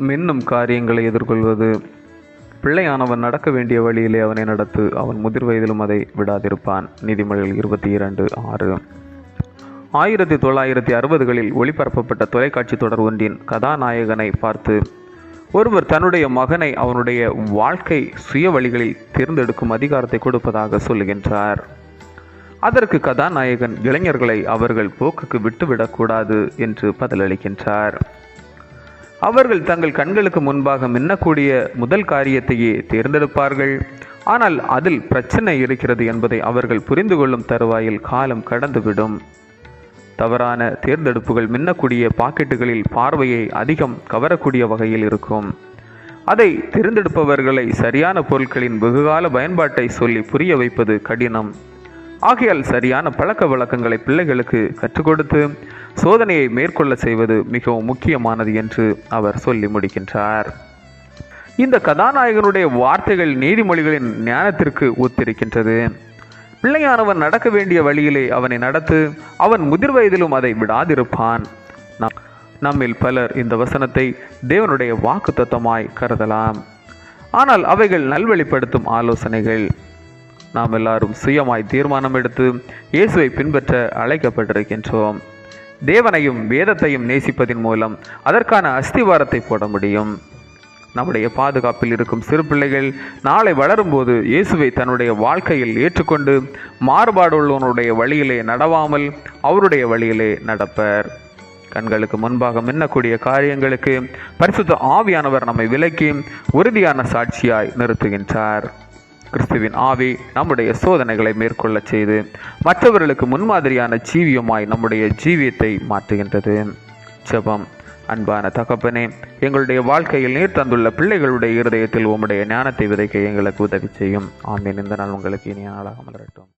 மின்னும் காரியங்களை எதிர்கொள்வது. பிள்ளையானவன் நடக்க வேண்டிய வழியிலே அவனை நடத்து, அவன் முதிர் வயதிலும் அதை விடாதிருப்பான். நீதிமொழிகள் 22:6. 1960களில் ஒளிபரப்பப்பட்ட தொலைக்காட்சி தொடர் ஒன்றின் கதாநாயகனை பார்த்து ஒருவர் தன்னுடைய மகனை அவனுடைய வாழ்க்கை சுய வழிகளில் தேர்ந்தெடுக்கும் அதிகாரத்தை கொடுப்பதாக சொல்லுகின்றார். அதற்கு கதாநாயகன் இளைஞர்களை அவர்கள் போக்குக்கு விட்டுவிடக்கூடாது என்று பதிலளிக்கின்றார். அவர்கள் தங்கள் கண்களுக்கு முன்பாக மின்னக்கூடிய முதல் காரியத்தையே தேர்ந்தெடுப்பார்கள். ஆனால் அதில் பிரச்சனை இருக்கிறது என்பதை அவர்கள் புரிந்து கொள்ளும் தருவாயில் காலம் கடந்துவிடும். தவறான தேர்ந்தெடுப்புகள் மின்னக்கூடிய பாக்கெட்டுகளில் பார்வையை அதிகம் கவரக்கூடிய வகையில் இருக்கும். அதை தேர்ந்தெடுப்பவர்களை சரியான பொருட்களின் வெகுகால பயன்பாட்டை சொல்லி புரிய வைப்பது கடினம். ஆகையால் சரியான பழக்க வழக்கங்களை பிள்ளைகளுக்கு கற்றுக் கொடுத்து சோதனையை மேற்கொள்ள செய்வது மிகவும் முக்கியமானது என்று அவர் சொல்லி முடிக்கின்றார். இந்த கதாநாயகனுடைய வார்த்தைகள் நீதிமொழிகளின் ஞானத்திற்கு ஒத்திருக்கின்றது. பிள்ளையானவன் நடக்க வேண்டிய வழியிலே அவனை நடத்து, அவன் முதிர் வயதிலும் அதை விடாதிருப்பான். நம்மில் பலர் இந்த வசனத்தை தேவனுடைய வாக்குத்தத்தமாய் கருதலாம். ஆனால் அவைகள் நல்வழிப்படுத்தும் ஆலோசனைகள். நாம் எல்லாரும் சுயமாய் தீர்மானம் எடுத்து இயேசுவை பின்பற்ற அழைக்கப்பட்டிருக்கின்றோம். தேவனையும் வேதத்தையும் நேசிப்பதின் மூலம் அதற்கான அஸ்திவாரத்தை போட முடியும். நம்முடைய பாதுகாப்பில் இருக்கும் சிறு பிள்ளைகள் நாளை வளரும்போது இயேசுவை தன்னுடைய வாழ்க்கையில் ஏற்றுக்கொண்டு மாறுபாடுள்ளவனுடைய வழியிலே நடவாமல் அவருடைய வழியிலே நடப்பர். கண்களுக்கு முன்பாக மின்னக்கூடிய காரியங்களுக்கு பரிசுத்த ஆவியானவர் நம்மை விலக்கி உறுதியான சாட்சியாய் நிறுத்துகின்றார். கிறிஸ்துவின் ஆவி நம்முடைய சோதனைகளை மேற்கொள்ள செய்து மற்றவர்களுக்கு முன்மாதிரியான ஜீவியமாய் நம்முடைய ஜீவியத்தை மாற்றுகின்றது. ஜெபம். அன்பான தகப்பனே, எங்களுடைய வாழ்க்கையில் நீர் தந்துள்ள பிள்ளைகளுடைய இருதயத்தில் உம்முடைய ஞானத்தை விதைக்க எங்களுக்கு உதவி செய்யும். ஆமீன். இந்த நாள் உங்களுக்கு இனிய நாளாக மலரட்டும்.